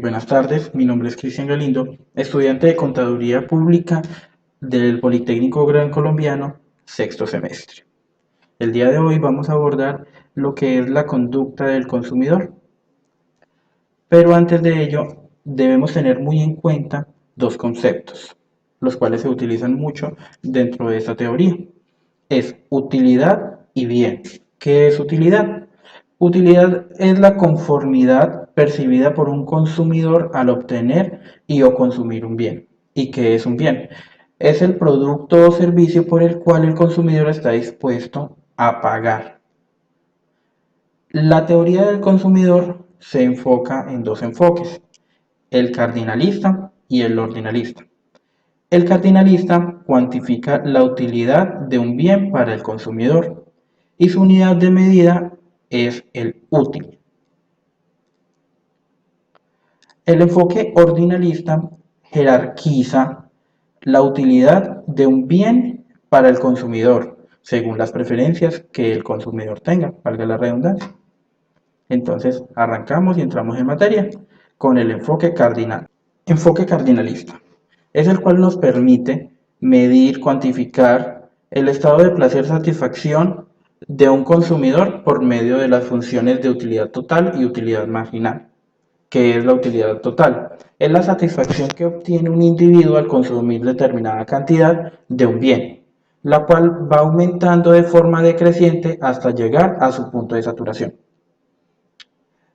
buenas tardes. Mi nombre es Cristian Galindo, estudiante de Contaduría Pública del Politécnico Gran Colombiano, sexto semestre. El día de hoy vamos a abordar lo que es la conducta del consumidor. Pero antes de ello, debemos tener muy en cuenta dos conceptos, los cuales se utilizan mucho dentro de esta teoría. Es utilidad y bien. ¿Qué es utilidad? Utilidad es la conformidad percibida por un consumidor al obtener y o consumir un bien. ¿Y qué es un bien? Es el producto o servicio por el cual el consumidor está dispuesto a pagar. La teoría del consumidor se enfoca en dos enfoques, el cardinalista y el ordinalista. El cardinalista cuantifica la utilidad de un bien para el consumidor y su unidad de medida es el útil. El enfoque ordinalista jerarquiza la utilidad de un bien para el consumidor según las preferencias que el consumidor tenga, valga la redundancia. Entonces arrancamos y entramos en materia con el enfoque cardinal. Enfoque cardinalista es el cual nos permite medir, cuantificar el estado de placer-satisfacción de un consumidor por medio de las funciones de utilidad total y utilidad marginal. ¿Qué es la utilidad total? Es la satisfacción que obtiene un individuo al consumir determinada cantidad de un bien, la cual va aumentando de forma decreciente hasta llegar a su punto de saturación.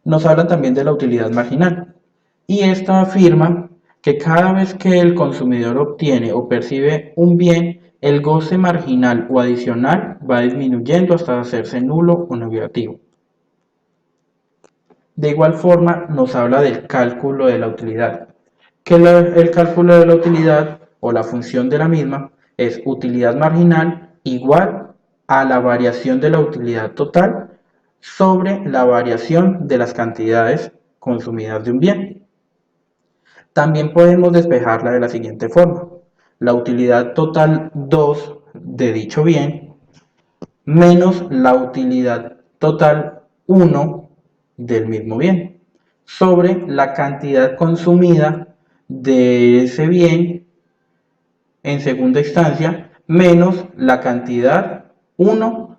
Nos hablan también de la utilidad marginal, y esta afirma que cada vez que el consumidor obtiene o percibe un bien, el goce marginal o adicional va disminuyendo hasta hacerse nulo o negativo. De igual forma, nos habla del cálculo de la utilidad, que el cálculo de la utilidad o la función de la misma es utilidad marginal igual a la variación de la utilidad total sobre la variación de las cantidades consumidas de un bien. También podemos despejarla de la siguiente forma. La utilidad total 2 de dicho bien menos la utilidad total 1 del mismo bien sobre la cantidad consumida de ese bien en segunda instancia menos la cantidad 1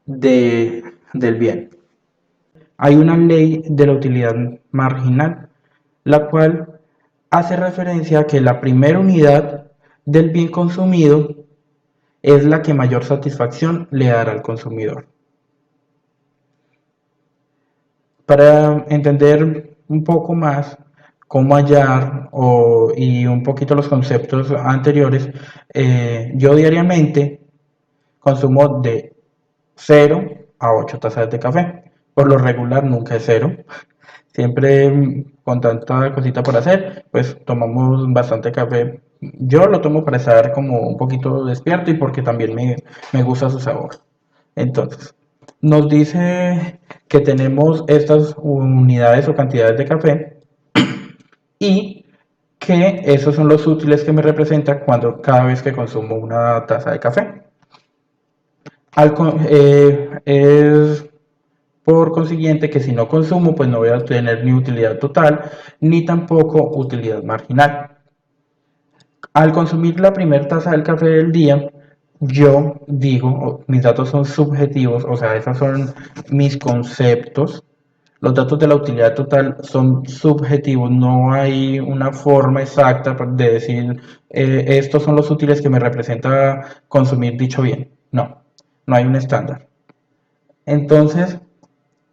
del bien. Hay una ley de la utilidad marginal, la cual hace referencia a que la primera unidad del bien consumido es la que mayor satisfacción le dará al consumidor. Para entender un poco más cómo hallar y un poquito los conceptos anteriores, yo diariamente consumo de 0 a 8 tazas de café. Por lo regular nunca es 0. Siempre con tanta cosita por hacer, pues tomamos bastante café. Yo lo tomo para estar como un poquito despierto y porque también me gusta su sabor. Entonces, nos dice que tenemos estas unidades o cantidades de café y que esos son los útiles que me representa cada vez que consumo una taza de café. Es por consiguiente que si no consumo, pues no voy a obtener ni utilidad total ni tampoco utilidad marginal. Al consumir la primera taza del café del día, yo digo, mis datos son subjetivos, o sea, esos son mis conceptos. Los datos de la utilidad total son subjetivos, no hay una forma exacta de decir estos son los útiles que me representa consumir dicho bien. No, no hay un estándar. Entonces,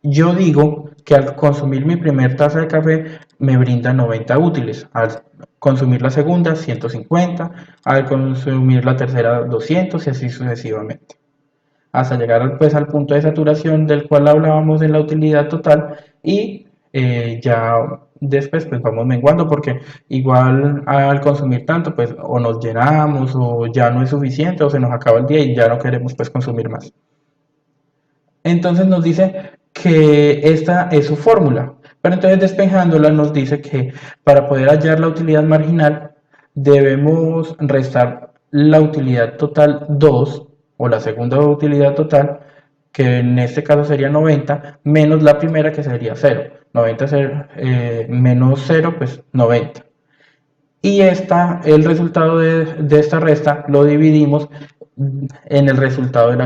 yo digo que al consumir mi primer taza de café me brinda 90 útiles, al consumir la segunda 150, al consumir la tercera 200 y así sucesivamente. Hasta llegar pues al punto de saturación del cual hablábamos en la utilidad total y ya después pues vamos menguando porque igual al consumir tanto pues o nos llenamos o ya no es suficiente o se nos acaba el día y ya no queremos pues consumir más. Entonces nos dice que esta es su fórmula, pero entonces despejándola nos dice que para poder hallar la utilidad marginal debemos restar la utilidad total 2 o la segunda utilidad total que en este caso sería 90, menos la primera que sería 0. 90 menos 0, pues 90. Y el resultado de esta resta lo dividimos en el resultado de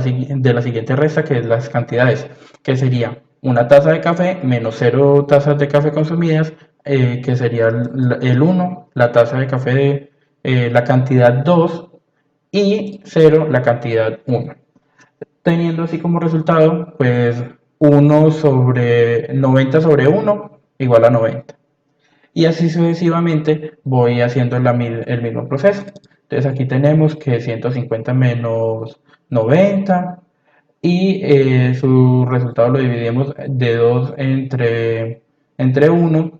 la siguiente resta, que es las cantidades, que sería una taza de café menos 0 tazas de café consumidas, que sería el 1, la taza de café la cantidad 2 y 0 la cantidad 1. Teniendo así como resultado, pues 90 sobre 1 igual a 90. Y así sucesivamente voy haciendo el mismo proceso. Entonces aquí tenemos que 150 menos 90 y su resultado lo dividimos de 2 entre 1,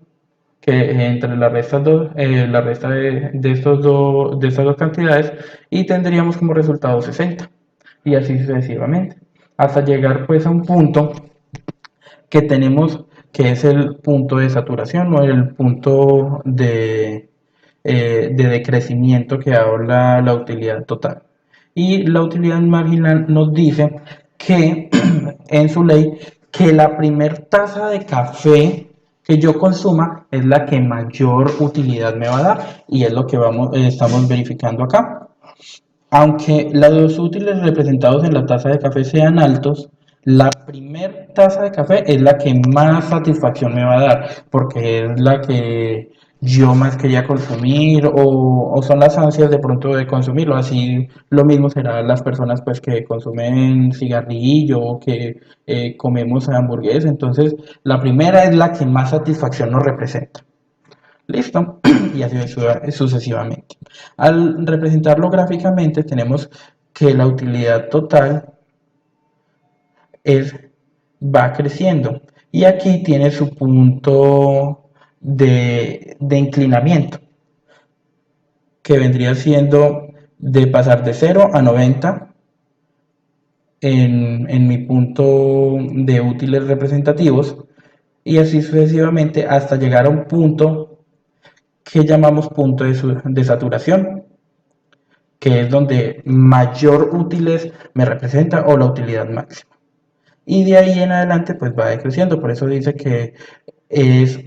que entre la resta de estas dos cantidades, y tendríamos como resultado 60 y así sucesivamente hasta llegar pues a un punto que tenemos, que es el punto de saturación o el punto de decrecimiento que habla la utilidad total. Y la utilidad marginal nos dice que en su ley que la primer taza de café que yo consuma es la que mayor utilidad me va a dar, y es lo que estamos verificando acá. Aunque los útiles representados en la taza de café sean altos, la primer taza de café es la que más satisfacción me va a dar, porque es la que yo más quería consumir, o son las ansias de pronto de consumirlo. Así lo mismo será las personas pues que consumen cigarrillo o que comemos hamburguesa. Entonces la primera es la que más satisfacción nos representa. Listo, y así sucesivamente. Al representarlo gráficamente tenemos que la utilidad total es, va creciendo, y aquí tiene su punto de inclinamiento, que vendría siendo de pasar de 0 a 90 en mi punto de útiles representativos, y así sucesivamente hasta llegar a un punto que llamamos punto de saturación, que es donde mayor útiles me representa, o la utilidad máxima. Y de ahí en adelante pues va decreciendo. Por eso dice que es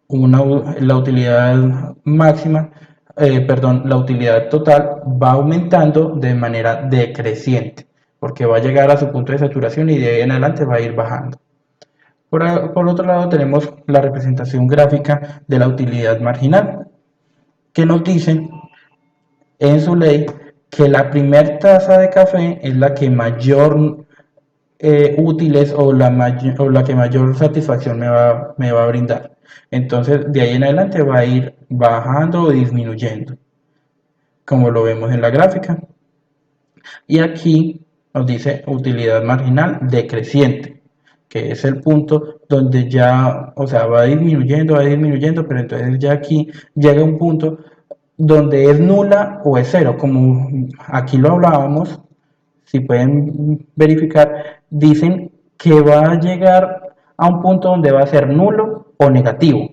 la utilidad máxima, perdón, la utilidad total va aumentando de manera decreciente, porque va a llegar a su punto de saturación y de ahí en adelante va a ir bajando. Por otro lado tenemos la representación gráfica de la utilidad marginal, que nos dice en su ley que la primera taza de café es la que mayor útiles, o la que mayor satisfacción me va a brindar. Entonces de ahí en adelante va a ir bajando o disminuyendo, como lo vemos en la gráfica. Y aquí nos dice utilidad marginal decreciente, que es el punto donde ya, o sea, va disminuyendo, pero entonces ya aquí llega un punto donde es nula o es cero, como aquí lo hablábamos. Si pueden verificar, dicen que va a llegar a un punto donde va a ser nulo o negativo,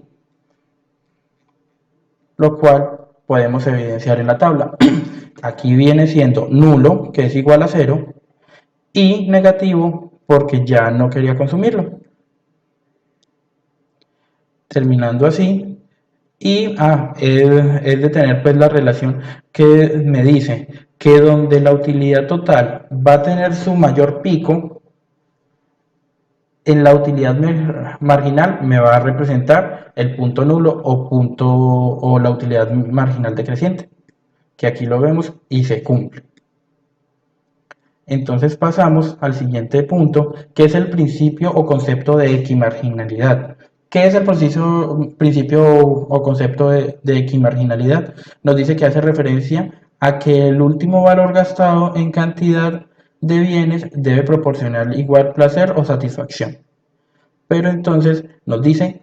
lo cual podemos evidenciar en la tabla. Aquí viene siendo nulo, que es igual a 0, y negativo porque ya no quería consumirlo. Terminando así, y es de tener pues la relación que me dice que donde la utilidad total va a tener su mayor pico, en la utilidad marginal me va a representar el punto nulo o la utilidad marginal decreciente, que aquí lo vemos y se cumple. Entonces pasamos al siguiente punto, que es el principio o concepto de equimarginalidad. ¿Qué es el principio o concepto de equimarginalidad? Nos dice que hace referencia a que el último valor gastado en cantidad de bienes debe proporcionar igual placer o satisfacción. Pero entonces nos dice,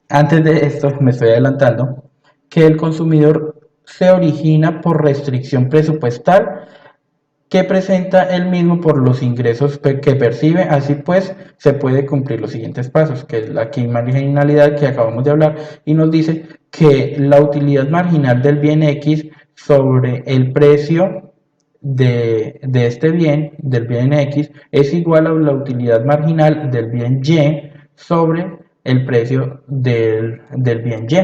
antes de esto me estoy adelantando, que el consumidor se origina por restricción presupuestal que presenta él mismo por los ingresos que percibe. Así pues, se puede cumplir los siguientes pasos, que es la marginalidad que acabamos de hablar, y nos dice que la utilidad marginal del bien X sobre el precio de este bien, del bien X, es igual a la utilidad marginal del bien Y sobre el precio del bien Y.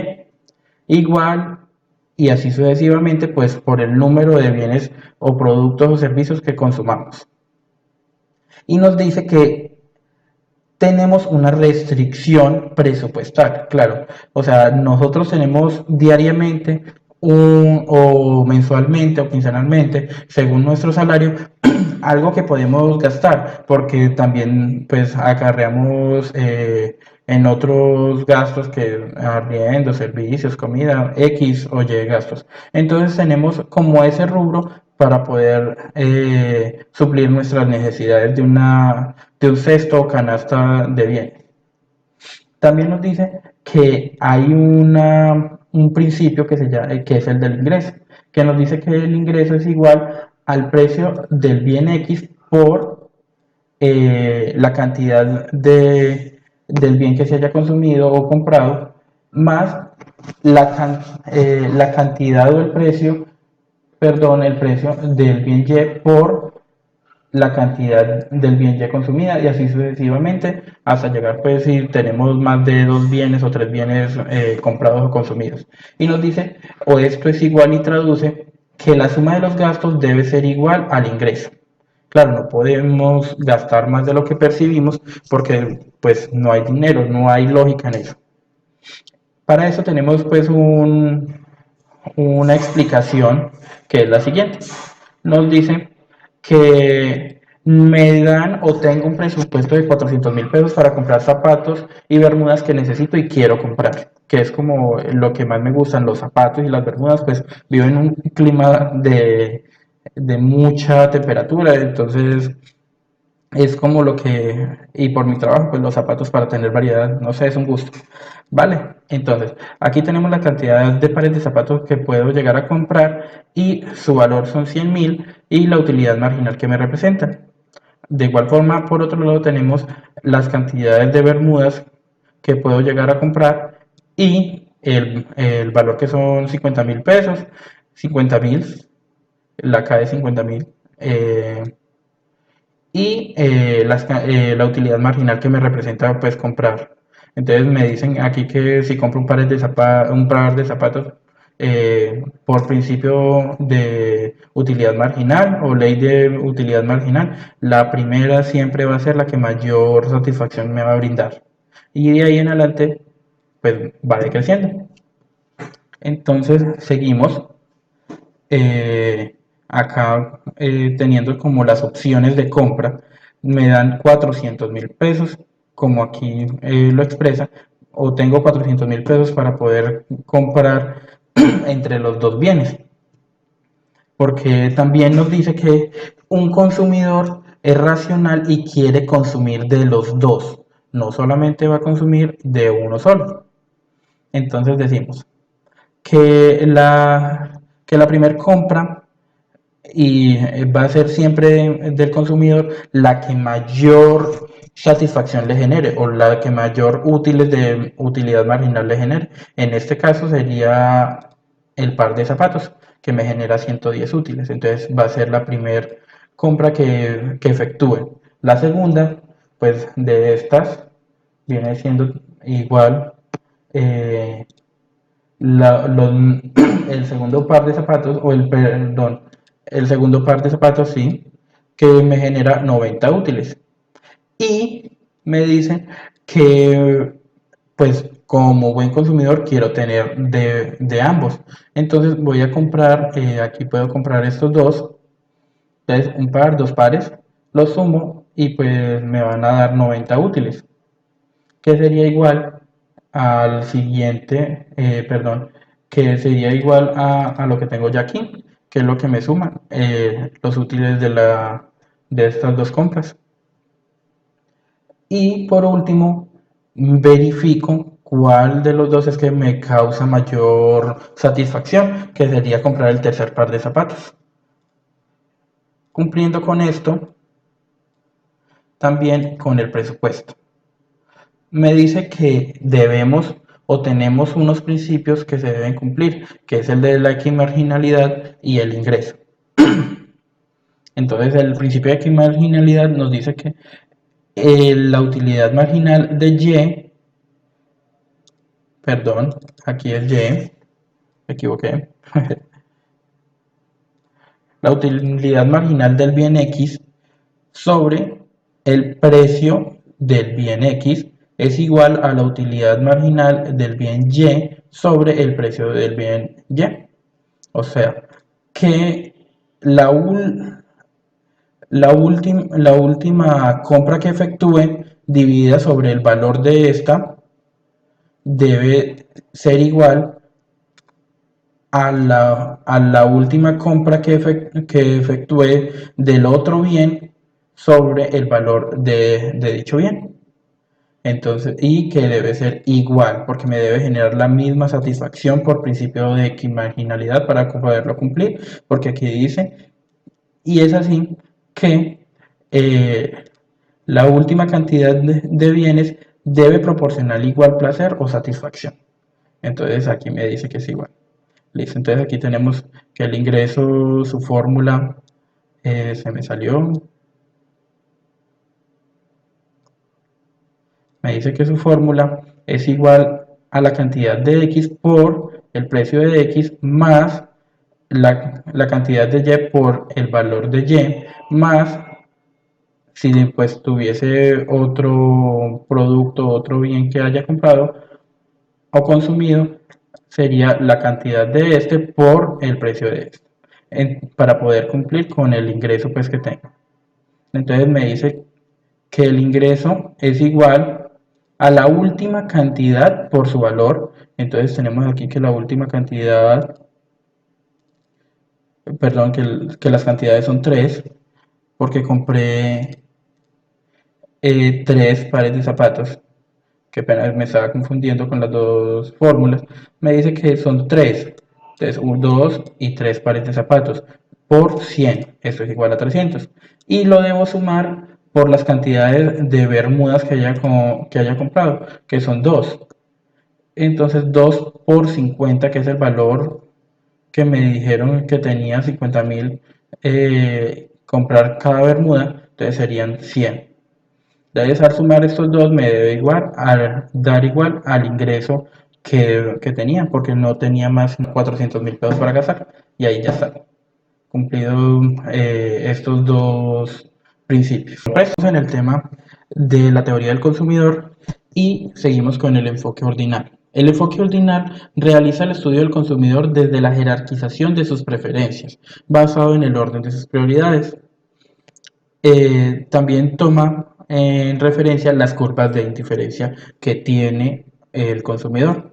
Igual, y así sucesivamente, pues por el número de bienes o productos o servicios que consumamos. Y nos dice que tenemos una restricción presupuestal, claro. O sea, nosotros tenemos diariamente o mensualmente o quincenalmente, según nuestro salario, algo que podemos gastar, porque también pues acarreamos en otros gastos que arriendo, servicios, comida, X o Y gastos. Entonces tenemos como ese rubro para poder suplir nuestras necesidades de un cesto o canasta de bienes. También nos dice que hay un principio que es el del ingreso, que nos dice que el ingreso es igual al precio del bien X por la cantidad del bien que se haya consumido o comprado, más la cantidad o el precio, perdón, el precio del bien Y por la cantidad del bien ya consumida y así sucesivamente hasta llegar pues si tenemos más de dos bienes o tres bienes comprados o consumidos. Y nos dice, o esto es igual y traduce que la suma de los gastos debe ser igual al ingreso. Claro, no podemos gastar más de lo que percibimos porque pues no hay dinero, no hay lógica en eso. Para eso tenemos pues una explicación que es la siguiente. Nos dice que me dan o tengo un presupuesto de 400.000 pesos para comprar zapatos y bermudas que necesito y quiero comprar, que es como lo que más me gustan, los zapatos y las bermudas, pues vivo en un clima de mucha temperatura, entonces es como lo que, y por mi trabajo, pues los zapatos para tener variedad, no sé, es un gusto. Vale, entonces aquí tenemos la cantidad de pares de zapatos que puedo llegar a comprar y su valor son 100.000 y la utilidad marginal que me representa. De igual forma, por otro lado, tenemos las cantidades de bermudas que puedo llegar a comprar y el valor que son 50.000 pesos, 50.000, la K de 50.000. Y la utilidad marginal que me representa pues comprar. Entonces me dicen aquí que si compro un par de zapatos por principio de utilidad marginal o ley de utilidad marginal, la primera siempre va a ser la que mayor satisfacción me va a brindar. Y de ahí en adelante pues va decreciendo. Entonces seguimos eh, acá teniendo como las opciones de compra, me dan 400.000 pesos, como aquí lo expresa, o tengo 400.000 pesos para poder comprar entre los dos bienes, porque también nos dice que un consumidor es racional y quiere consumir de los dos, no solamente va a consumir de uno solo. Entonces decimos que la primera compra y va a ser siempre del consumidor la que mayor satisfacción le genere o la que mayor útiles de utilidad marginal le genere. En este caso sería el par de zapatos que me genera 110 útiles. Entonces va a ser la primera compra que efectúe. La segunda, pues de estas, viene siendo igual. eh, el segundo par de zapatos, perdón, el segundo par de zapatos, sí, que me genera 90 útiles. Y me dicen que, pues, como buen consumidor, quiero tener de ambos. Entonces voy a comprar, aquí puedo comprar estos dos, entonces un par, dos pares, los sumo y pues me van a dar 90 útiles, que sería igual al siguiente, perdón, que sería igual a lo que tengo ya aquí, que es lo que me suman los útiles de estas dos compras. Y por último, verifico cuál de los dos es que me causa mayor satisfacción, que sería comprar el tercer par de zapatos. Cumpliendo con esto, también con el presupuesto. Me dice que debemos o tenemos unos principios que se deben cumplir, que es el de la equimarginalidad y el ingreso. Entonces el principio de equimarginalidad nos dice que la utilidad marginal de Y, perdón, aquí es Y, me equivoqué, la utilidad marginal del bien X sobre el precio del bien X es igual a la utilidad marginal del bien Y sobre el precio del bien Y. O sea, que la, la última compra que efectúe dividida sobre el valor de esta debe ser igual a la última compra que efectué del otro bien sobre el valor de dicho bien. Entonces, y que debe ser igual, porque me debe generar la misma satisfacción por principio de equimarginalidad para poderlo cumplir, porque aquí dice, y es así que eh, la última cantidad de bienes debe proporcionar igual placer o satisfacción. Entonces aquí me dice que es igual. Listo, entonces aquí tenemos que el ingreso, su fórmula, se me salió, me dice que su fórmula es igual a la cantidad de X por el precio de X más la cantidad de Y por el valor de Y más si pues tuviese otro producto, otro bien que haya comprado o consumido, sería la cantidad de este por el precio de este, para poder cumplir con el ingreso pues que tengo. Entonces me dice que el ingreso es igual a la última cantidad por su valor. Entonces tenemos aquí que la última cantidad, perdón, que las cantidades son 3, porque compré 3 pares de zapatos. Que apenas me estaba confundiendo con las dos fórmulas. Me dice que son 3. Entonces, 2 y 3 pares de zapatos por 100. Esto es igual a 300. Y lo debo sumar por las cantidades de bermudas que haya comprado, que son 2. Entonces, 2 por 50, que es el valor que me dijeron que tenía 50.000 comprar cada bermuda, entonces serían 100. Debes al sumar estos dos me debe igual dar igual al ingreso que tenía, porque no tenía más de 400.000 pesos para gastar. Y ahí ya está, cumplido estos dos principios. Estamos en el tema de la teoría del consumidor y seguimos con el enfoque ordinal. El enfoque ordinal realiza el estudio del consumidor desde la jerarquización de sus preferencias, basado en el orden de sus prioridades. También toma en referencia las curvas de indiferencia que tiene el consumidor,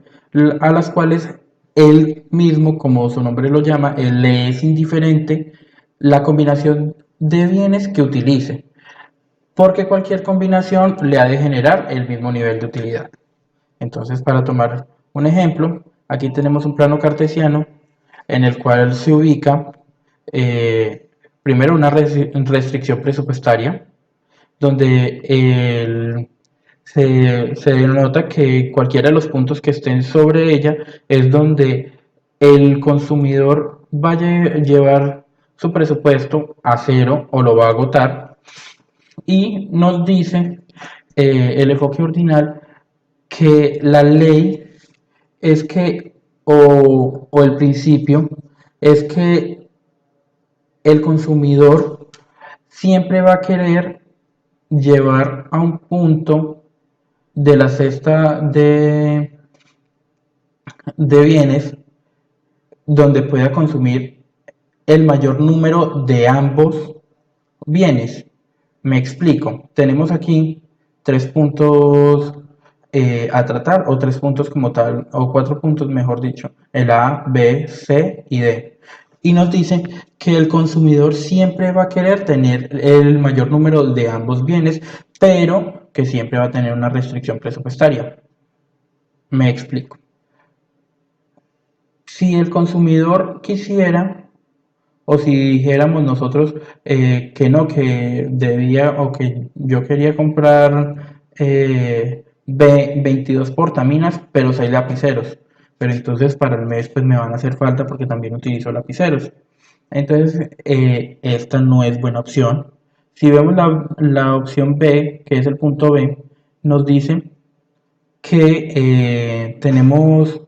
a las cuales él mismo, como su nombre lo llama, él le es indiferente la combinación de bienes que utilice, porque cualquier combinación le ha de generar el mismo nivel de utilidad. Entonces, para tomar un ejemplo, aquí tenemos un plano cartesiano en el cual se ubica primero una restricción presupuestaria, donde se denota que cualquiera de los puntos que estén sobre ella es donde el consumidor vaya a llevar su presupuesto a cero o lo va a agotar, y nos dice el enfoque ordinal que la ley es que, o el principio, es que el consumidor siempre va a querer llevar a un punto de la cesta de bienes donde pueda consumir el mayor número de ambos bienes. Me explico. Tenemos aquí 3 puntos a tratar, o 3 puntos como tal, o 4 puntos mejor dicho, el A, B, C y D. Y nos dice que el consumidor siempre va a querer tener el mayor número de ambos bienes, pero que siempre va a tener una restricción presupuestaria. Me explico. Si el consumidor quisiera, o si dijéramos nosotros que no, que debía o que yo quería comprar 22 portaminas, pero 6 lapiceros. pero entonces para el mes pues me van a hacer falta porque también utilizo lapiceros. Entonces esta no es buena opción. Si vemos la opción B, que es el punto B, nos dice que tenemos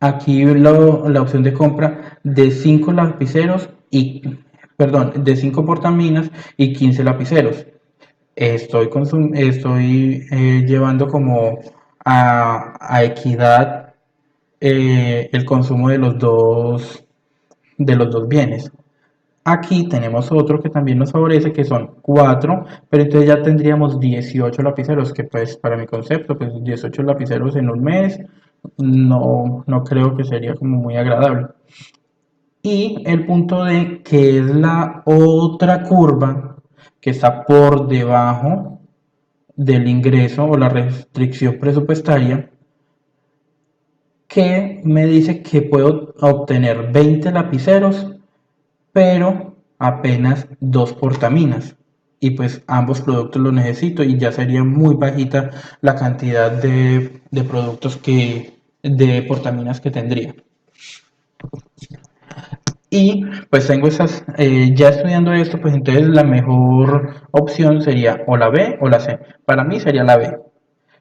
aquí la opción de compra de 5 lapiceros y, perdón, de 5 portaminas y 15 lapiceros. Estoy llevando como a equidad el consumo de los dos bienes. Aquí tenemos otro que también nos favorece, que son 4, pero entonces ya tendríamos 18 lapiceros, que pues para mi concepto, pues 18 lapiceros en un mes, no creo que sería como muy agradable. Y el punto D, que es la otra curva que está por debajo del ingreso o la restricción presupuestaria, que me dice que puedo obtener 20 lapiceros pero apenas dos portaminas. Y pues ambos productos los necesito y ya sería muy bajita la cantidad de productos de portaminas que tendría. Y pues tengo ya estudiando esto, pues entonces la mejor opción sería o la B o la C. Para mí sería la B.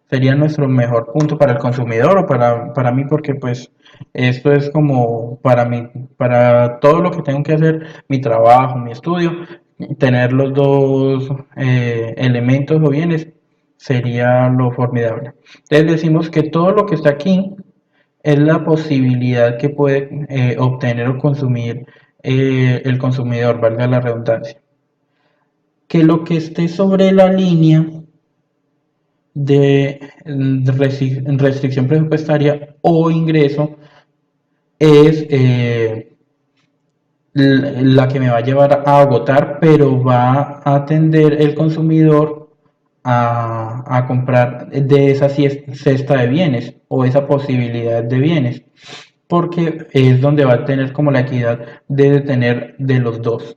Sería nuestro mejor punto para el consumidor o para mí porque pues esto es como para mí, para todo lo que tengo que hacer, mi trabajo, mi estudio, tener los dos elementos o bienes sería lo formidable. Entonces decimos que todo lo que está aquí es la posibilidad que puede obtener o consumir el consumidor, valga la redundancia. Que lo que esté sobre la línea de restricción presupuestaria o ingreso es la que me va a llevar a agotar, pero va a atender el consumidor a comprar de esa cesta de bienes o esa posibilidad de bienes, porque es donde va a tener como la equidad de tener de los dos.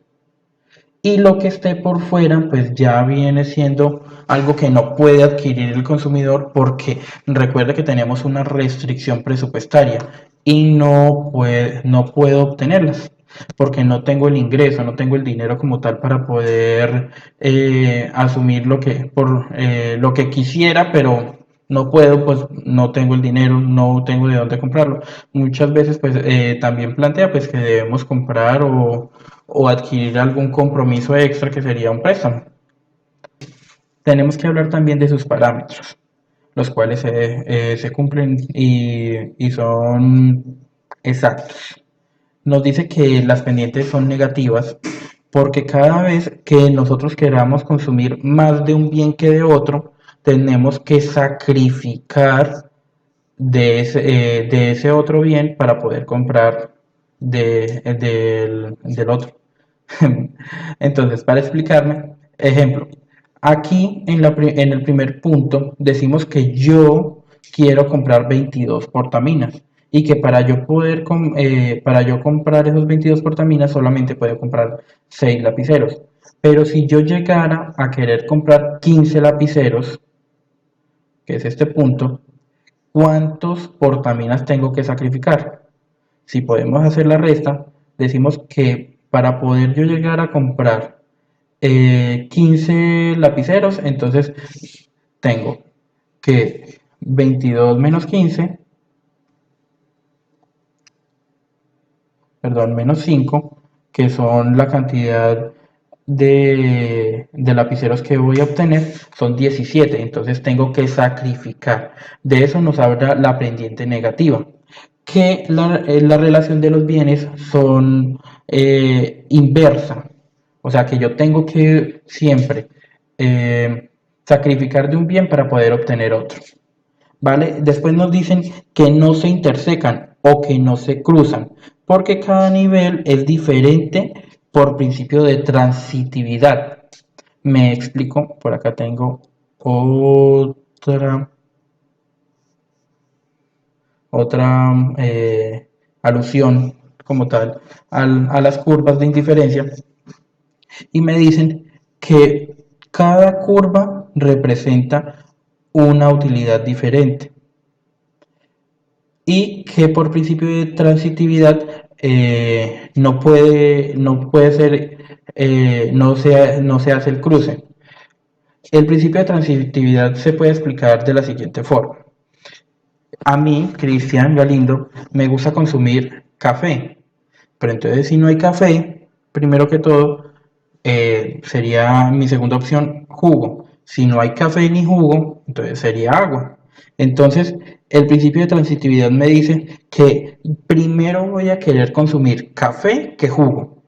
Y lo que esté por fuera, pues ya viene siendo algo que no puede adquirir el consumidor porque recuerda que tenemos una restricción presupuestaria y no puedo obtenerlas porque no tengo el ingreso, no tengo el dinero como tal para poder asumir lo que quisiera, pero no puedo, pues no tengo el dinero, no tengo de dónde comprarlo. Muchas veces pues también plantea pues que debemos comprar o adquirir algún compromiso extra que sería un préstamo. Tenemos que hablar también de sus parámetros, los cuales se cumplen y son exactos. Nos dice que las pendientes son negativas porque cada vez que nosotros queramos consumir más de un bien que de otro, tenemos que sacrificar de ese otro bien para poder comprar del otro. Entonces, para explicarme, ejemplo, aquí en el primer punto decimos que yo quiero comprar 22 portaminas y que para yo comprar esos 22 portaminas solamente puedo comprar 6 lapiceros. Pero si yo llegara a querer comprar 15 lapiceros, que es este punto, ¿cuántos portaminas tengo que sacrificar? Si podemos hacer la resta, decimos que para poder yo llegar a comprar 15 lapiceros, entonces tengo que 22 menos 15, perdón, menos 5, que son la cantidad de lapiceros que voy a obtener, son 17, entonces tengo que sacrificar. De eso nos habla la pendiente negativa, que la relación de los bienes son inversa, o sea que yo tengo que siempre sacrificar de un bien para poder obtener otro. ¿Vale? Después nos dicen que no se intersecan o que no se cruzan, porque cada nivel es diferente por principio de transitividad. Me explico, por acá tengo otra, otra alusión como tal a las curvas de indiferencia y me dicen que cada curva representa una utilidad diferente. y que por principio de transitividad no puede ser, no se hace el cruce. El principio de transitividad se puede explicar de la siguiente forma. A mí, Cristian Galindo, me gusta consumir café, pero entonces si no hay café, primero que todo, sería mi segunda opción jugo. Si no hay café ni jugo, entonces sería agua. Entonces, el principio de transitividad me dice que primero voy a querer consumir café que jugo.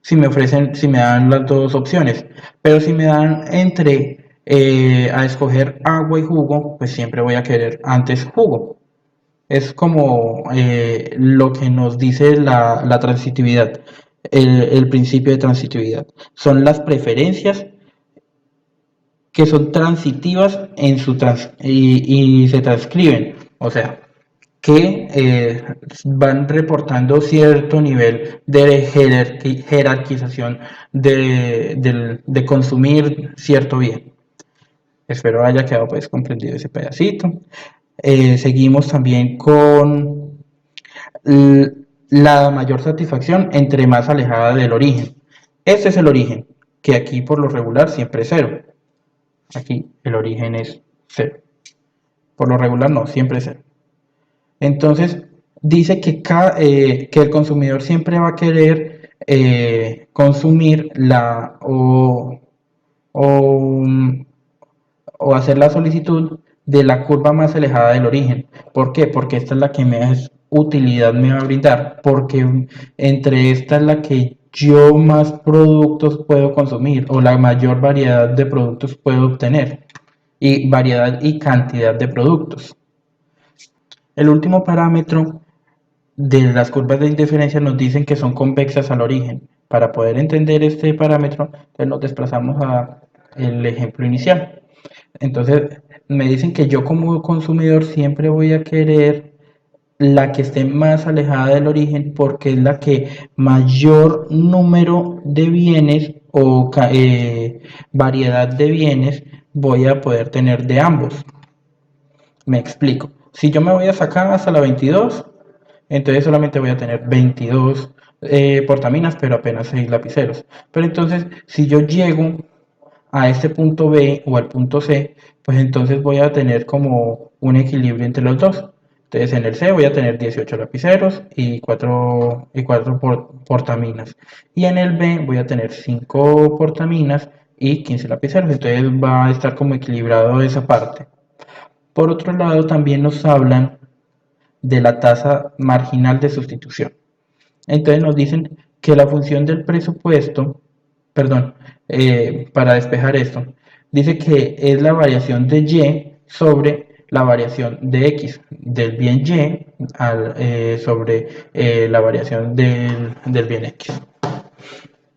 Si me dan las dos opciones, pero si me dan entre a escoger agua y jugo, pues siempre voy a querer antes jugo. Es como lo que nos dice la transitividad, el principio de transitividad. Son las preferencias que son transitivas y se transcriben. O sea, que van reportando cierto nivel de jerarquización de consumir cierto bien. Espero haya quedado pues comprendido ese pedacito. Seguimos también con la mayor satisfacción entre más alejada del origen. Este es el origen, que aquí por lo regular siempre es cero. Aquí el origen es cero. Por lo regular no, siempre es cero. Entonces, dice que el consumidor siempre va a querer consumir o, o hacer la solicitud de la curva más alejada del origen. ¿Por qué? Porque esta es la que más utilidad me va a brindar, porque entre esta es la que yo más productos puedo consumir o la mayor variedad de productos puedo obtener y variedad y cantidad de productos. El último parámetro de las curvas de indiferencia nos dicen que son convexas al origen. Para poder entender este parámetro, pues nos desplazamos al ejemplo inicial. Entonces, me dicen que yo como consumidor siempre voy a querer la que esté más alejada del origen porque es la que mayor número de bienes o variedad de bienes voy a poder tener de ambos. Me explico. Si yo me voy a sacar hasta la 22, entonces solamente voy a tener 22 portaminas, pero apenas 6 lapiceros. Pero entonces, si yo llego a este punto B o al punto C, pues entonces voy a tener como un equilibrio entre los dos. Entonces en el C voy a tener 18 lapiceros y 4 portaminas. Y en el B voy a tener 5 portaminas y 15 lapiceros. Entonces va a estar como equilibrado esa parte. Por otro lado, también nos hablan de la tasa marginal de sustitución. Entonces nos dicen que la función del presupuesto, perdón, para despejar esto, dice que es la variación de Y sobre la variación de X, del bien Y sobre la variación del bien X.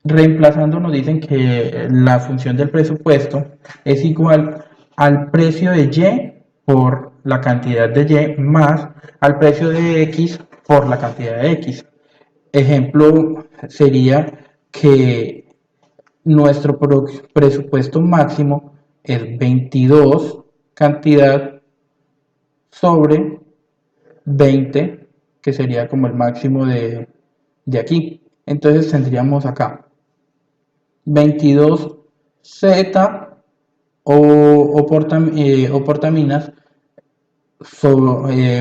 Reemplazando nos dicen que la función del presupuesto es igual al precio de Y por la cantidad de Y más al precio de X por la cantidad de X. Ejemplo sería que nuestro presupuesto máximo es 22 cantidad sobre 20, que sería como el máximo de aquí. Entonces tendríamos acá 22Z o portaminas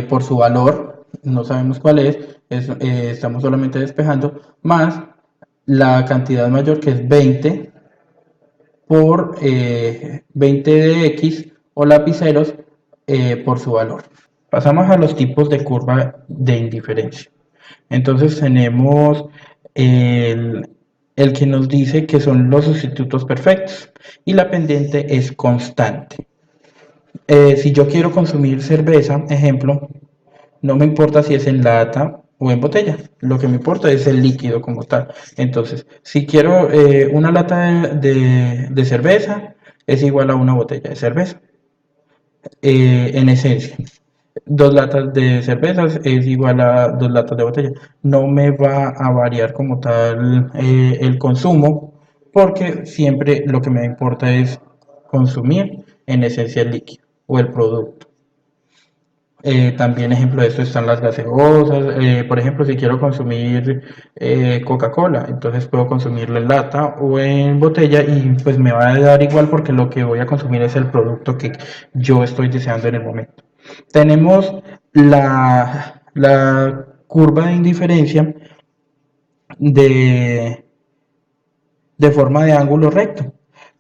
por su valor, no sabemos cuál estamos solamente despejando, más la cantidad mayor que es 20 por 20 de X o lapiceros por su valor. Pasamos a los tipos de curva de indiferencia. Entonces tenemos el, el que nos dice que son los sustitutos perfectos y la pendiente es constante. Si yo quiero consumir cerveza, ejemplo, no me importa si es en lata o en botella, lo que me importa es el líquido como tal. Entonces, si quiero una lata de cerveza, es igual a una botella de cerveza, en esencia. Dos latas de cervezas es igual a dos latas de botella. No me va a variar como tal el consumo, porque siempre lo que me importa es consumir en esencia el líquido o el producto. También ejemplo de esto están las gaseosas. Por ejemplo, si quiero consumir Coca-Cola, entonces puedo consumirla en lata o en botella y pues me va a dar igual porque lo que voy a consumir es el producto que yo estoy deseando en el momento. Tenemos la curva de indiferencia de, de forma de ángulo recto,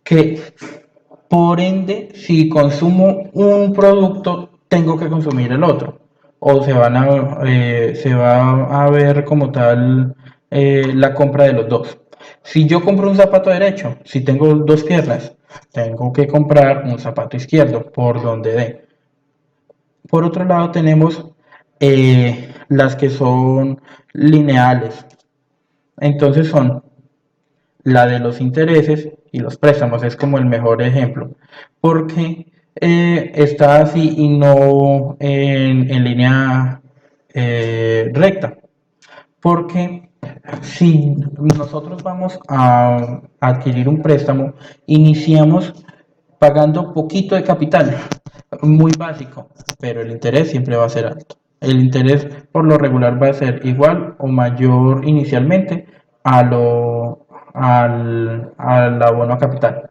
que por ende, si consumo un producto, tengo que consumir el otro. O se va a ver como tal la compra de los dos. Si yo compro un zapato derecho, si tengo dos piernas, tengo que comprar un zapato izquierdo por donde dé. Por otro lado, tenemos las que son lineales. Entonces son la de los intereses y los préstamos es como el mejor ejemplo, porque está así y no en línea recta. Porque si nosotros vamos a adquirir un préstamo, iniciamos pagando poquito de capital, muy básico, pero el interés siempre va a ser alto. El interés por lo regular va a ser igual o mayor inicialmente al abono a capital.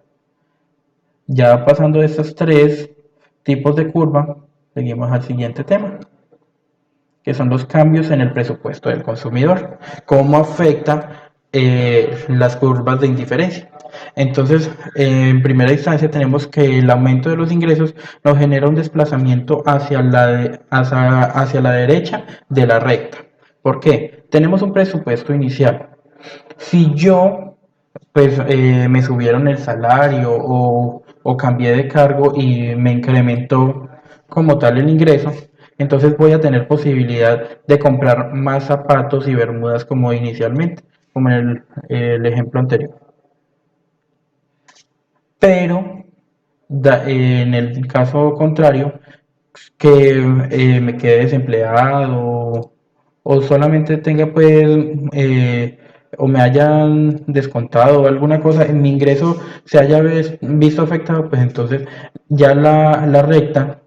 Ya pasando de estos tres tipos de curva, seguimos al siguiente tema, que son los cambios en el presupuesto del consumidor. ¿Cómo afecta las curvas de indiferencia? Entonces, en primera instancia tenemos que el aumento de los ingresos nos genera un desplazamiento hacia la derecha de la recta. ¿Por qué? Tenemos un presupuesto inicial. Si yo pues me subieron el salario o cambié de cargo y me incrementó como tal el ingreso, entonces voy a tener posibilidad de comprar más zapatos y bermudas como inicialmente, como en el ejemplo anterior. Pero en el caso contrario, que me quede desempleado o solamente tenga pues o me hayan descontado o alguna cosa en mi ingreso se haya visto afectado, pues entonces ya la recta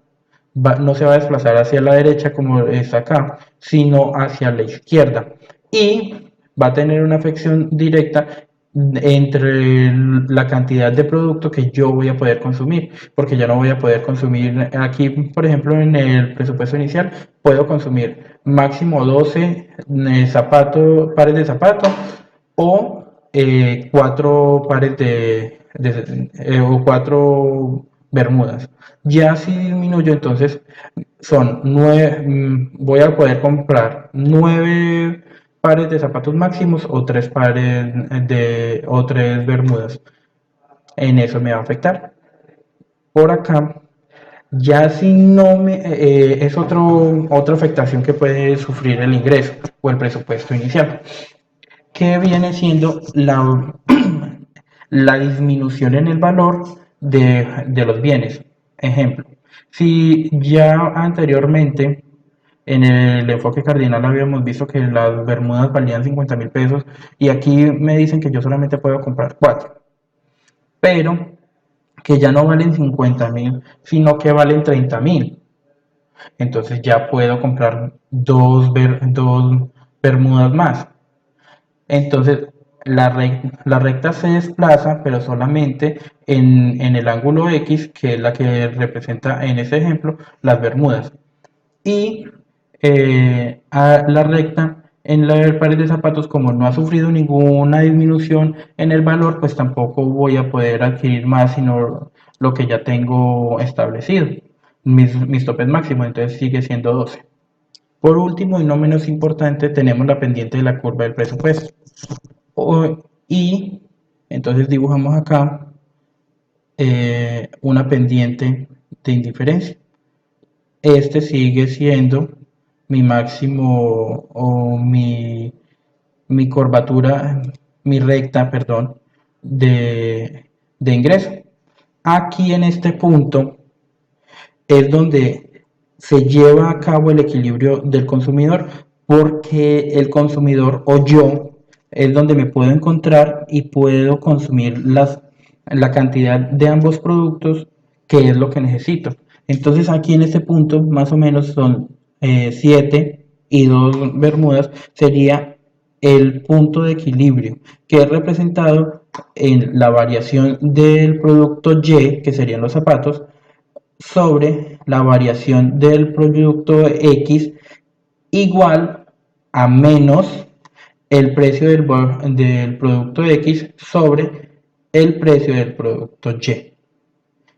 no se va a desplazar hacia la derecha como está acá, sino hacia la izquierda y va a tener una afección directa entre la cantidad de producto que yo voy a poder consumir, porque ya no voy a poder consumir aquí, por ejemplo, en el presupuesto inicial, puedo consumir máximo 12 pares de zapatos o 4 pares o 4 bermudas. Ya si disminuyo, entonces son 9, voy a poder comprar 9 pares de zapatos máximos o 3 pares o 3 bermudas. En eso me va a afectar. Por acá, ya si no me es otra afectación que puede sufrir el ingreso o el presupuesto inicial, que viene siendo la disminución en el valor de los bienes. Ejemplo, si ya anteriormente en el enfoque cardinal habíamos visto que las bermudas valían 50.000 pesos y aquí me dicen que yo solamente puedo comprar 4, pero que ya no valen 50.000, sino que valen 30.000. Entonces ya puedo comprar dos bermudas más. Entonces, la recta se desplaza, pero solamente en el ángulo X, que es la que representa en ese ejemplo las bermudas. Y a la recta en la pared de zapatos, como no ha sufrido ninguna disminución en el valor, pues tampoco voy a poder adquirir más, sino lo que ya tengo establecido, mis topes máximos, entonces sigue siendo 12. Por último, y no menos importante, tenemos la pendiente de la curva del presupuesto. Y entonces dibujamos acá una pendiente de indiferencia. Este sigue siendo mi máximo o mi curvatura, mi recta, perdón, de ingreso. Aquí en este punto es donde se lleva a cabo el equilibrio del consumidor, porque el consumidor o yo es donde me puedo encontrar y puedo consumir la cantidad de ambos productos que es lo que necesito. Entonces aquí en este punto más o menos son 7 y 2 bermudas, sería el punto de equilibrio, que es representado en la variación del producto Y, que serían los zapatos, sobre la variación del producto X igual a menos el precio del producto X sobre el precio del producto Y.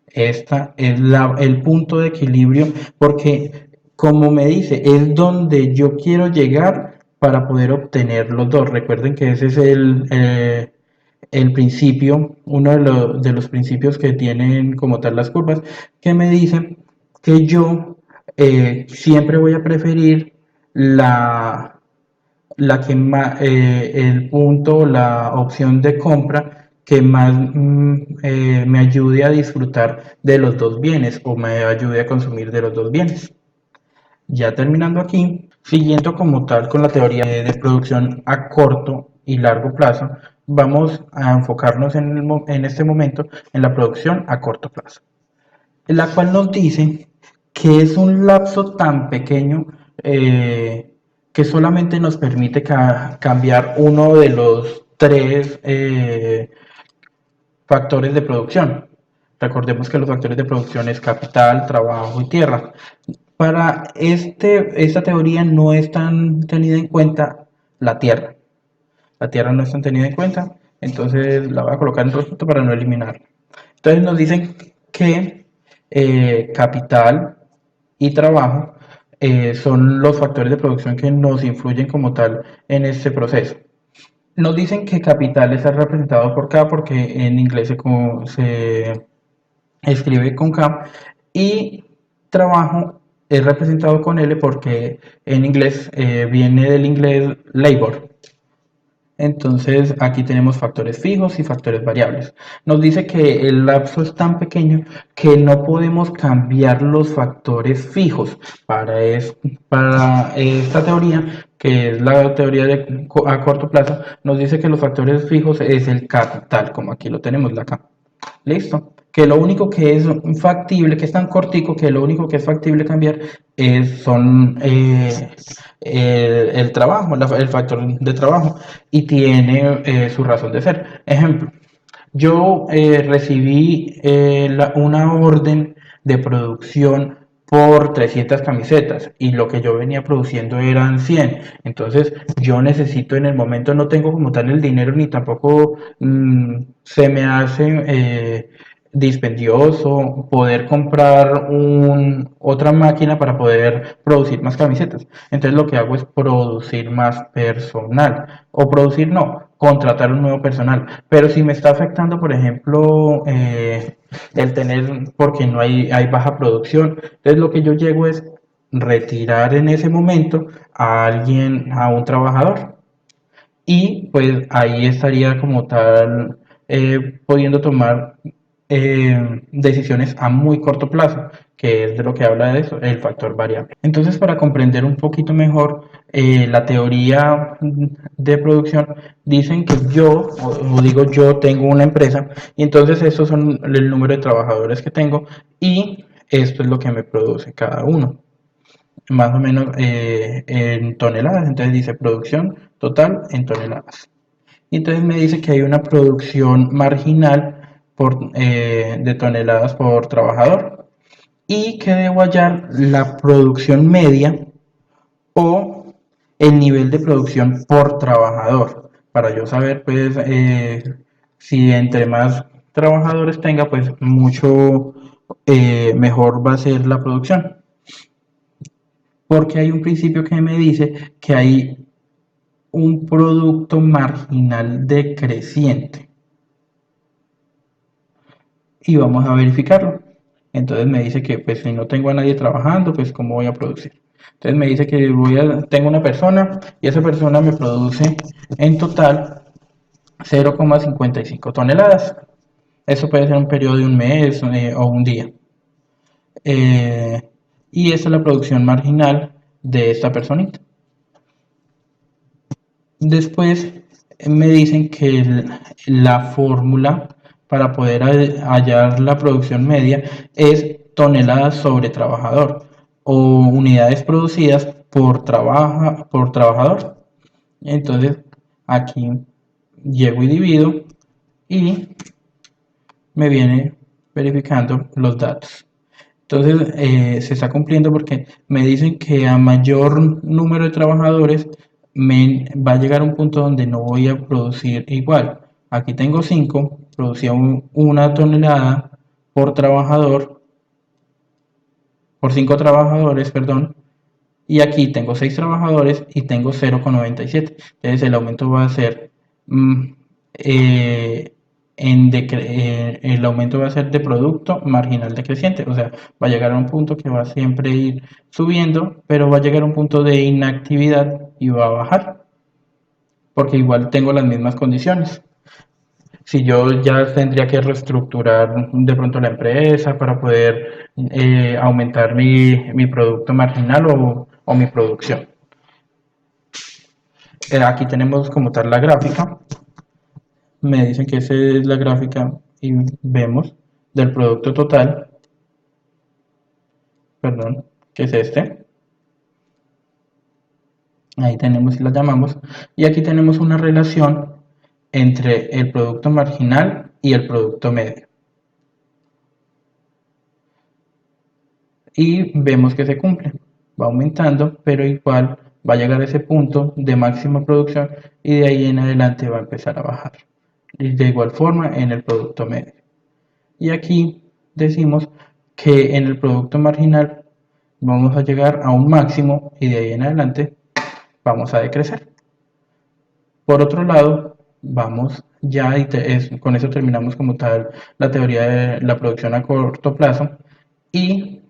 Esta es el punto de equilibrio porque, como me dice, es donde yo quiero llegar para poder obtener los dos. Recuerden que ese es el principio, uno de los principios que tienen como tal las curvas, que me dicen que yo siempre voy a preferir la que más, el punto, la opción de compra que más me ayude a disfrutar de los dos bienes o me ayude a consumir de los dos bienes. Ya terminando aquí, siguiendo como tal con la teoría de producción a corto y largo plazo, vamos a enfocarnos en este momento en la producción a corto plazo, en la cual nos dice que es un lapso tan pequeño que solamente nos permite cambiar uno de los tres factores de producción. Recordemos que los factores de producción es capital, trabajo y tierra. Para esta teoría no es tan tenida en cuenta la tierra. La tierra no es tan tenida en cuenta, entonces la voy a colocar en rojito para no eliminar. Entonces nos dicen que capital y trabajo son los factores de producción que nos influyen como tal en este proceso. Nos dicen que capital está representado por K porque en inglés se escribe con K y trabajo es representado con L porque en inglés viene del inglés labor. Entonces aquí tenemos factores fijos y factores variables. Nos dice que el lapso es tan pequeño que no podemos cambiar los factores fijos. Para esta teoría, que es la teoría a corto plazo, nos dice que los factores fijos es el capital, como aquí lo tenemos, la K. Listo. Que lo único que es factible, que es tan cortico, que lo único que es factible cambiar son el trabajo, el factor de trabajo, y tiene su razón de ser. Ejemplo, yo recibí una orden de producción por 300 camisetas y lo que yo venía produciendo eran 100. Entonces yo necesito en el momento, no tengo como tal el dinero ni tampoco se me hace dispendioso poder comprar otra máquina para poder producir más camisetas. Entonces lo que hago es producir más personal o producir no, contratar un nuevo personal. Pero si me está afectando, por ejemplo, el tener, porque no hay baja producción, entonces lo que yo llego es retirar en ese momento a alguien, a un trabajador. Y pues ahí estaría como tal pudiendo tomar decisiones a muy corto plazo, que es de lo que habla de eso, el factor variable. Entonces, para comprender un poquito mejor la teoría de producción, dicen que yo, o digo yo, tengo una empresa y entonces estos son el número de trabajadores que tengo y esto es lo que me produce cada uno más o menos en toneladas. Entonces dice producción total en toneladas. Y entonces me dice que hay una producción marginal de toneladas por trabajador y que debo hallar la producción media o el nivel de producción por trabajador para yo saber pues si entre más trabajadores tenga pues mucho mejor va a ser la producción porque hay un principio que me dice que hay un producto marginal decreciente y vamos a verificarlo. Entonces me dice que pues si no tengo a nadie trabajando, pues cómo voy a producir. Entonces me dice que tengo una persona y esa persona me produce en total 0,55 toneladas. Eso puede ser un periodo de un mes o un día. Eh, y esa es la producción marginal de esta personita. Después me dicen que la fórmula para poder hallar la producción media es toneladas sobre trabajador o unidades producidas por trabajador. Entonces aquí llego y divido y me viene verificando los datos. Entonces se está cumpliendo porque me dicen que a mayor número de trabajadores va a llegar a un punto donde no voy a producir igual. Aquí tengo 5, producía una tonelada por trabajador, por 5 trabajadores, perdón, y aquí tengo 6 trabajadores y tengo 0,97. Entonces el aumento va a ser mm, eh, el aumento va a ser de producto marginal decreciente, o sea, va a llegar a un punto que va a siempre ir subiendo, pero va a llegar a un punto de inactividad y va a bajar, porque igual tengo las mismas condiciones. Si yo ya tendría que reestructurar de pronto la empresa para poder aumentar mi producto marginal o mi producción. Aquí tenemos como tal la gráfica. Me dicen que esa es la gráfica y vemos del producto total, perdón, que es este. Ahí tenemos y la llamamos. Y aquí tenemos una relación entre el producto marginal y el producto medio. Y vemos que se cumple. Va aumentando, pero igual va a llegar a ese punto de máxima producción y de ahí en adelante va a empezar a bajar. Y de igual forma en el producto medio. Y aquí decimos que en el producto marginal vamos a llegar a un máximo y de ahí en adelante vamos a decrecer. Por otro lado, vamos ya y con eso terminamos como tal la teoría de la producción a corto plazo y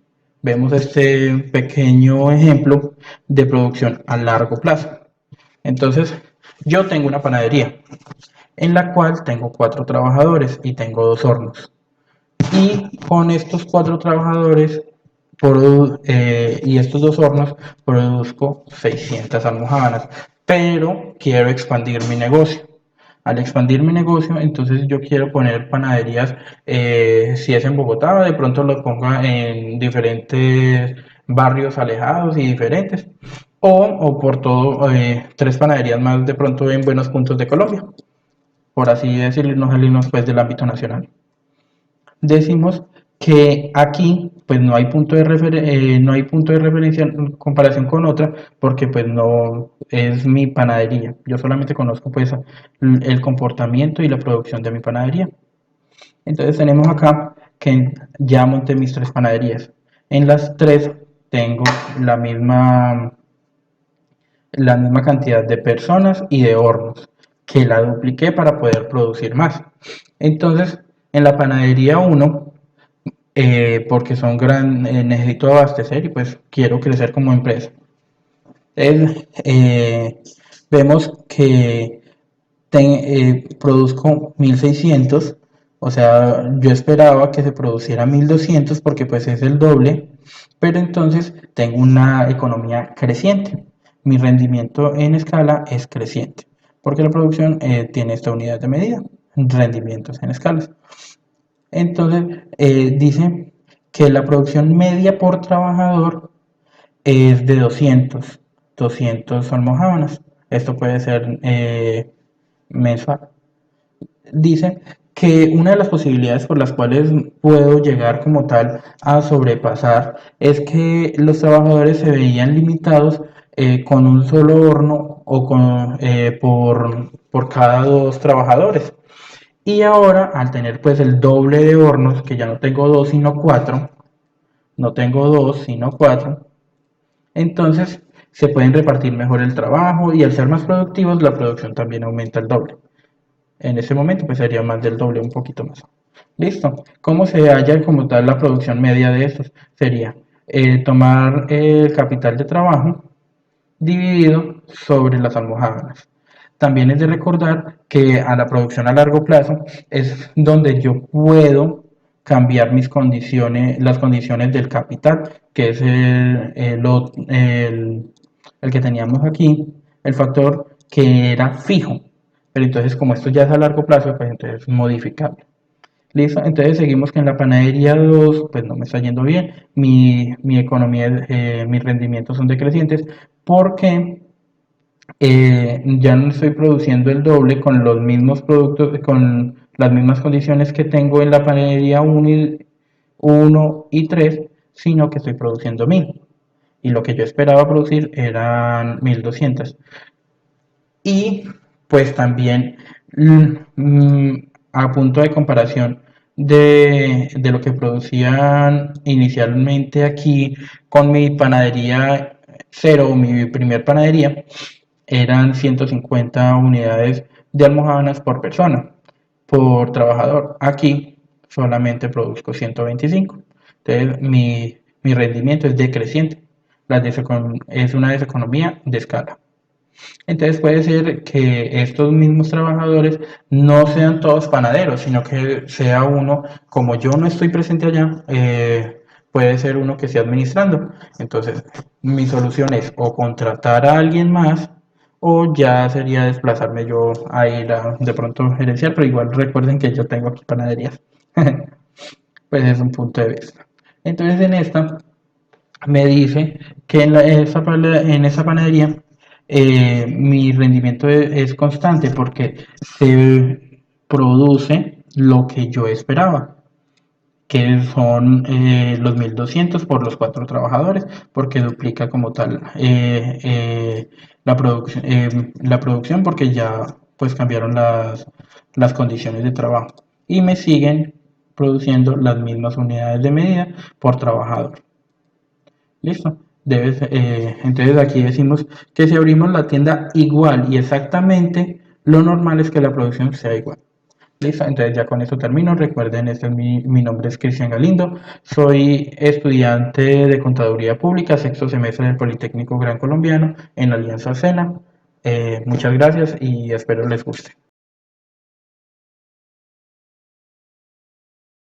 vemos este pequeño ejemplo de producción a largo plazo. Entonces, yo tengo una panadería en la cual tengo 4 trabajadores y tengo 2 hornos. Y con estos 4 trabajadores y estos 2 hornos produzco 600 almojábanas, pero quiero expandir mi negocio. Al expandir mi negocio, entonces yo quiero poner panaderías, si es en Bogotá, de pronto lo ponga en diferentes barrios alejados y diferentes, o por todo, 3 panaderías más de pronto en buenos puntos de Colombia, por así decirlo, no salirnos pues del ámbito nacional. Decimos que aquí pues no hay punto de referencia en comparación con otra porque pues no es mi panadería. Yo solamente conozco pues el comportamiento y la producción de mi panadería. Entonces tenemos acá que ya monté mis 3 panaderías. En las 3 tengo la misma cantidad de personas y de hornos que la dupliqué para poder producir más. Entonces, en la panadería 1 porque necesito abastecer y pues quiero crecer como empresa. Entonces, vemos que produzco 1600, o sea, yo esperaba que se produciera 1200 porque pues es el doble, pero entonces tengo una economía creciente. Mi rendimiento en escala es creciente, porque la producción tiene esta unidad de medida, rendimientos en escalas. Entonces, dice que la producción media por trabajador es de 200 almojábanas. Esto puede ser mensual. Dice que una de las posibilidades por las cuales puedo llegar como tal a sobrepasar es que los trabajadores se veían limitados con un solo horno o por cada 2 trabajadores. Y ahora, al tener pues el doble de hornos, que ya no tengo 2 sino 4, no tengo 2 sino 4, entonces se pueden repartir mejor el trabajo y al ser más productivos la producción también aumenta el doble. En ese momento pues sería más del doble, un poquito más. Listo. ¿Cómo se halla como tal la producción media de estos? Sería tomar el capital de trabajo dividido sobre las almohábanas. También es de recordar que a la producción a largo plazo es donde yo puedo cambiar las condiciones del capital, que es el que teníamos aquí, el factor que era fijo. Pero entonces, como esto ya es a largo plazo, pues entonces es modificable. Listo, entonces seguimos que en la panadería 2 pues no me está yendo bien, mi economía, mis rendimientos son decrecientes porque ya no estoy produciendo el doble con los mismos productos, con las mismas condiciones que tengo en la panadería 1 y 3, sino que estoy produciendo 1000. Y lo que yo esperaba producir eran 1200. Y pues también a punto de comparación de lo que producían inicialmente aquí con mi panadería cero, mi primer panadería, eran 150 unidades de almojábanas por persona, por trabajador. Aquí solamente produzco 125. Entonces mi rendimiento es decreciente. Es una deseconomía de escala. Entonces puede ser que estos mismos trabajadores no sean todos panaderos, sino que sea uno, como yo no estoy presente allá, puede ser uno que esté administrando. Entonces, mi solución es o contratar a alguien más o ya sería desplazarme yo a ir a de pronto gerenciar, pero igual recuerden que yo tengo aquí panaderías. Pues es un punto de vista. Entonces en esta me dice que en esa panadería mi rendimiento es constante porque se produce lo que yo esperaba, que son los 1200 por los 4 trabajadores, porque duplica como tal la producción porque ya pues cambiaron las condiciones de trabajo y me siguen produciendo las mismas unidades de medida por trabajador. Listo. Entonces aquí decimos que si abrimos la tienda igual y exactamente, lo normal es que la producción sea igual. Listo, entonces ya con eso termino. Recuerden, mi nombre es Cristian Galindo. Soy estudiante de Contaduría Pública, sexto semestre del Politécnico Gran Colombiano en Alianza Sena. Muchas gracias y espero les guste.